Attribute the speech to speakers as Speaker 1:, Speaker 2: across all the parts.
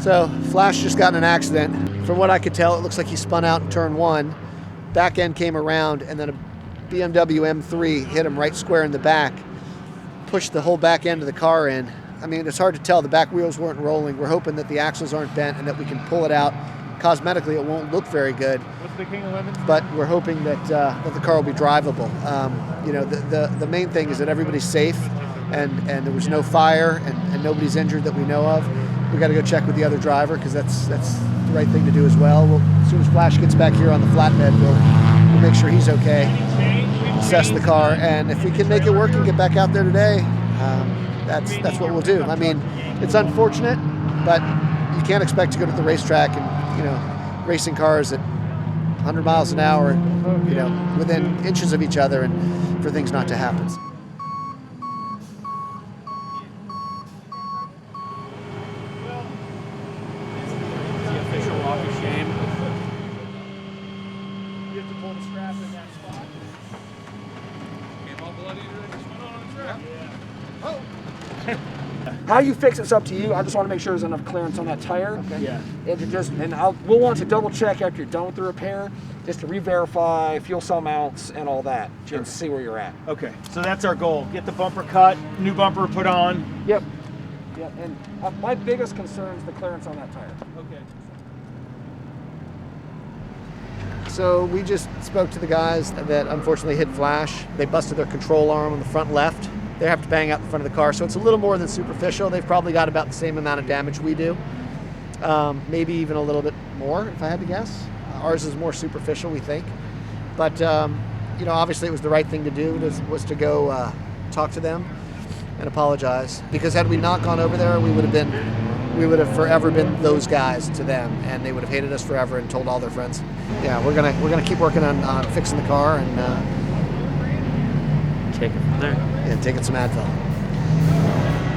Speaker 1: So Flash just got in an accident. From what I could tell, it looks like he spun out in turn 1. Back end came around, and then a BMW M3 hit him right square in the back, pushed the whole back end of the car in. I mean, it's hard to tell. The back wheels weren't rolling. We're hoping that the axles aren't bent and that we can pull it out. Cosmetically, it won't look very good.
Speaker 2: What's the King of Lemons?
Speaker 1: But we're hoping that that the car will be drivable. You know, the main thing is that everybody's safe, and there was no fire, and nobody's injured that we know of. We got to go check with the other driver because that's the right thing to do as well. As soon as Flash gets back here on the flatbed, we'll make sure he's okay, assess the car, and if we can make it work and get back out there today, that's what we'll do. I mean, it's unfortunate, but you can't expect to go to the racetrack and, you know, racing cars at 100 miles an hour, you know, within inches of each other, and for things not to happen.
Speaker 3: How you fix it's up to you. I just want to make sure there's enough clearance on that tire.
Speaker 2: Okay. Yeah.
Speaker 3: We'll want to double check after you're done with the repair, just to re-verify fuel cell mounts and all that, and see where you're at.
Speaker 2: Okay. So that's our goal. Get the bumper cut, new bumper put on.
Speaker 3: Yep. Yeah. And my biggest concern is the clearance on that tire.
Speaker 2: Okay.
Speaker 1: So we just spoke to the guys that unfortunately hit Flash. They busted their control arm on the front left. They have to bang out the front of the car, so it's a little more than superficial. They've probably got about the same amount of damage we do, maybe even a little bit more, if I had to guess. Ours is more superficial, we think. But you know, obviously it was the right thing to do, was to go talk to them and apologize. Because had we not gone over there, we would have forever been those guys to them, and they would have hated us forever and told all their friends. Yeah, we're gonna keep working on fixing the car and
Speaker 4: take it from there.
Speaker 1: And taking some Advil.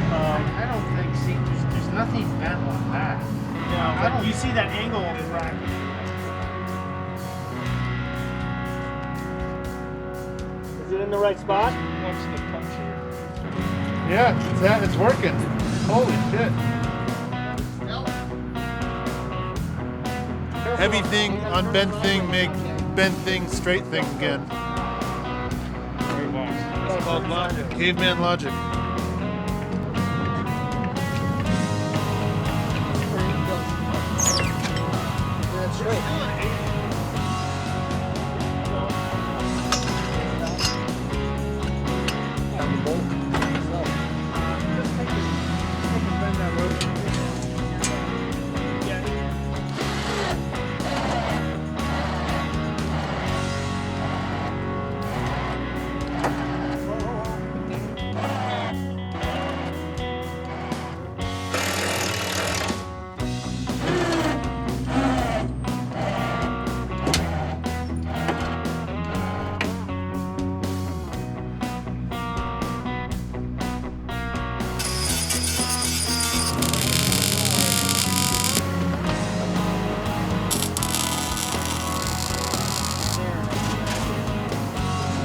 Speaker 5: I don't think, there's nothing bent on that.
Speaker 2: Yeah, but you see that angle on the track. Is it in the right spot?
Speaker 5: What's the punch here? Yeah, it's working. Holy shit.
Speaker 6: Heavy thing, unbent thing, make bent thing, straight thing again. It's called logic. Caveman logic.
Speaker 1: That's right.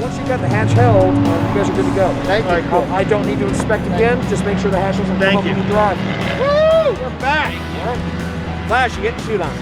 Speaker 3: Once you've got the hatch held, you guys are good to go.
Speaker 1: Thank you.
Speaker 2: All right, cool.
Speaker 3: I don't need to inspect again. Just make sure the hatch doesn't come up when you drive.
Speaker 2: Woo! We're back.
Speaker 3: All right.
Speaker 1: Flash, you get your shoot on.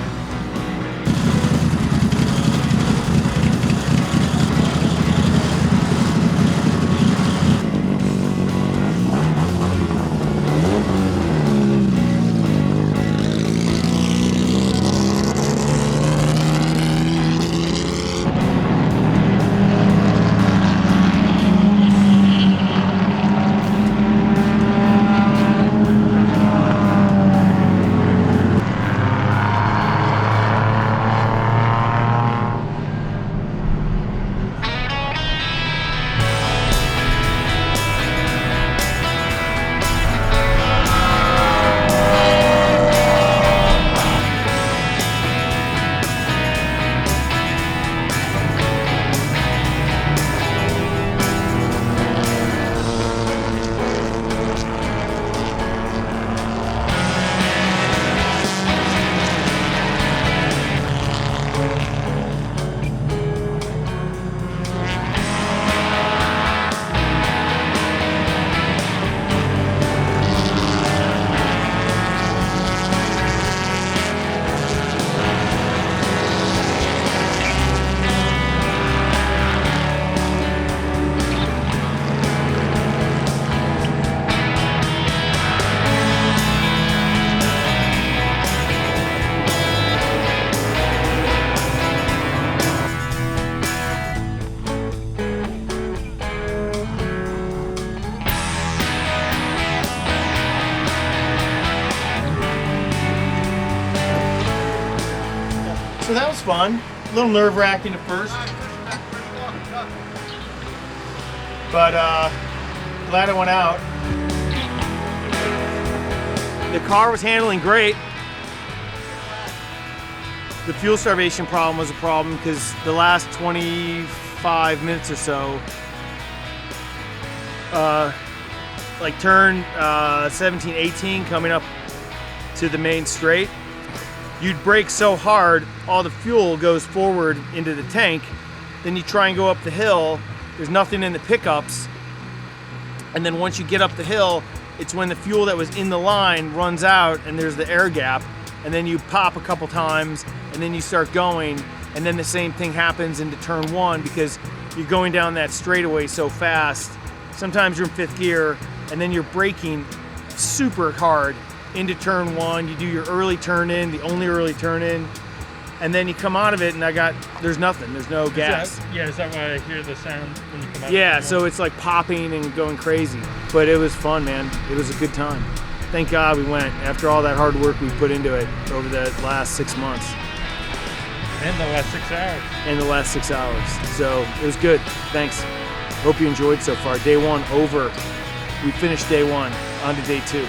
Speaker 2: was fun. A little nerve-wracking at first. But glad I went out. The car was handling great. The fuel starvation problem was a problem because the last 25 minutes or so, like turn 17, 18 coming up to the main straight, you'd brake so hard, all the fuel goes forward into the tank. Then you try and go up the hill, there's nothing in the pickups. And then once you get up the hill, it's when the fuel that was in the line runs out and there's the air gap. And then you pop a couple times and then you start going. And then the same thing happens into turn 1 because you're going down that straightaway so fast. Sometimes you're in 5th gear and then you're braking super hard into turn 1. You do your early turn in, the only early turn in. And then you come out of it and there's nothing, there's no gas.
Speaker 7: Is that why I hear the sound when you come out?
Speaker 2: Yeah, so it's like popping and going crazy. But it was fun, man. It was a good time. Thank God we went after all that hard work we put into it over the last 6 months.
Speaker 7: And the last 6 hours.
Speaker 2: And the last 6 hours. So it was good. Thanks. Hope you enjoyed so far. Day 1 over. We finished day 1, on to day 2.